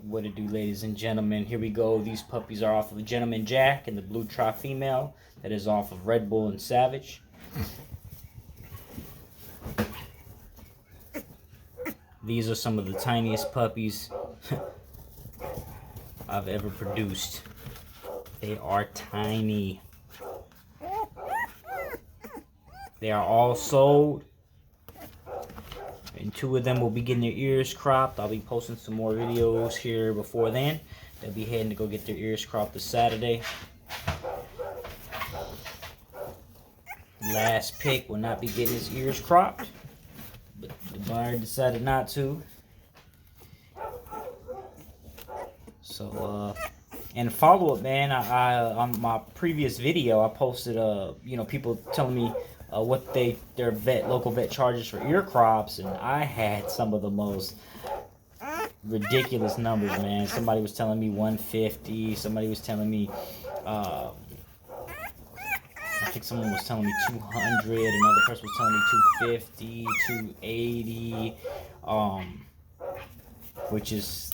What it do, ladies and gentlemen? Here we go. These puppies are off of Gentleman Jack and the Blue Tri Female. That is off of Red Bull and Savage. These are some of the tiniest puppies I've ever produced. They are tiny. They are all sold. And 2 of them will be getting their ears cropped. I'll be posting some more videos here before then. They'll be heading to go get their ears cropped this Saturday. Last pick will not be getting his ears cropped, but the buyer decided not to. So, and follow up, man. I on my previous video, I posted people telling me what their local vet charges for ear crops, and I had some of the most ridiculous numbers, man. Somebody was telling me 150. Somebody was telling me I think someone was telling me 200. Another person was telling me 250, 280, which is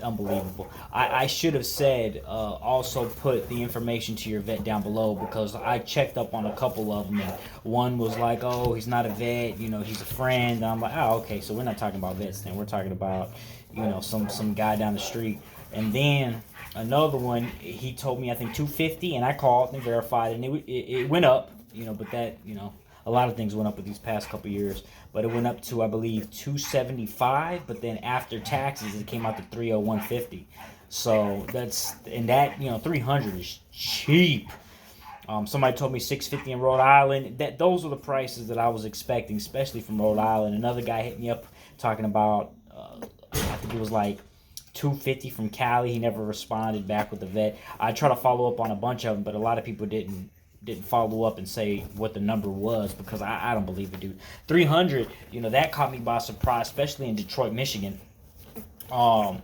unbelievable. I should have said also put the information to your vet down below, because I checked up on a couple of them, and one was like, oh, he's not a vet, he's a friend. And I'm like, oh, okay, so we're not talking about vets then. We're talking about some guy down the street. And then another one, he told me I think 250, and I called and verified, and it went up, but that, a lot of things went up with these past couple years, but it went up to, I believe, 275, but then after taxes it came out to 301.50. So that's, and that, 300 is cheap. Somebody told me 650 in Rhode Island. Those are the prices that I was expecting, especially from Rhode Island. Another guy hit me up talking about I think it was like 250 from Cali. He never responded back with the vet. I tried to follow up on a bunch of them, but a lot of people didn't follow up and say what the number was, because I don't believe it, dude. 300, that caught me by surprise, especially in Detroit, Michigan. So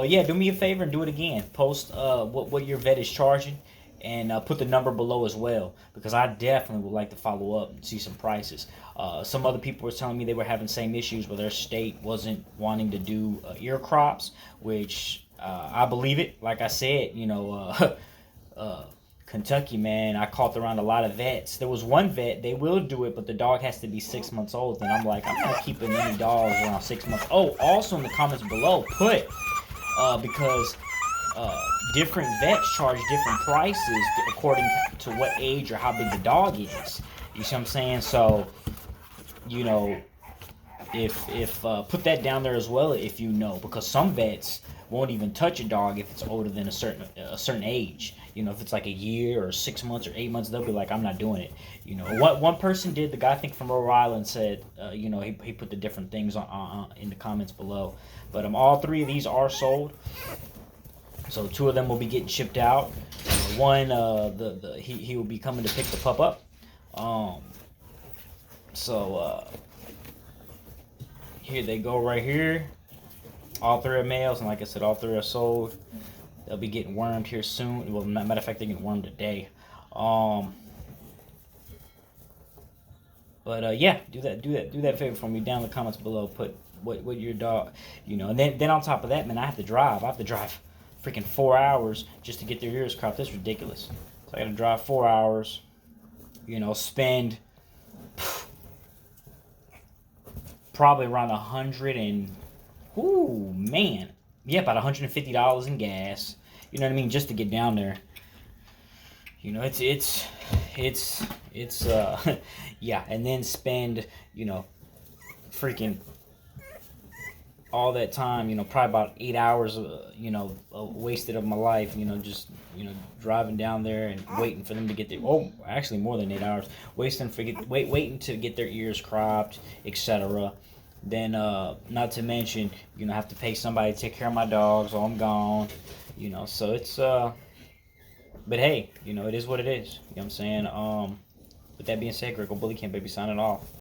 yeah, do me a favor and do it again. Post what your vet is charging, and put the number below as well, because I definitely would like to follow up and see some prices. Some other people were telling me they were having same issues where their state wasn't wanting to do ear crops, which I believe it. Like I said, Kentucky, man, I called around a lot of vets. There was one vet, they will do it, but the dog has to be 6 months old. And I'm like, I'm not keeping any dogs around 6 months. Oh, also in the comments below, put, because different vets charge different prices according to what age or how big the dog is. You see what I'm saying? So, if put that down there as well, if because some vets won't even touch a dog if it's older than a certain age. If it's like a year or 6 months or 8 months, they'll be like, I'm not doing it. What one person did, the guy I think from Rhode Island said, he put the different things on in the comments below. But all 3 of these are sold. So 2 of them will be getting shipped out. One, he will be coming to pick the pup up. Here they go right here. All 3 are males, and like I said, all 3 are sold. They'll be getting wormed here soon. Well, matter of fact, they're getting wormed today. Yeah, do that favor for me down in the comments below. Put what your dog, and then on top of that, man, I have to drive freaking 4 hours just to get their ears cropped. That's ridiculous. So I gotta drive 4 hours, spend probably around about $150 in gas. You know what I mean, just to get down there. It's yeah, and then spend, freaking all that time, probably about 8 hours, wasted of my life, just, driving down there and waiting for them to get their, actually more than 8 hours, waiting to get their ears cropped, etc. Then, not to mention, have to pay somebody to take care of my dogs while I'm gone, so it's, but hey, it is what it is, you know what I'm saying? With that being said, Greg Bully Camp, baby, signing off.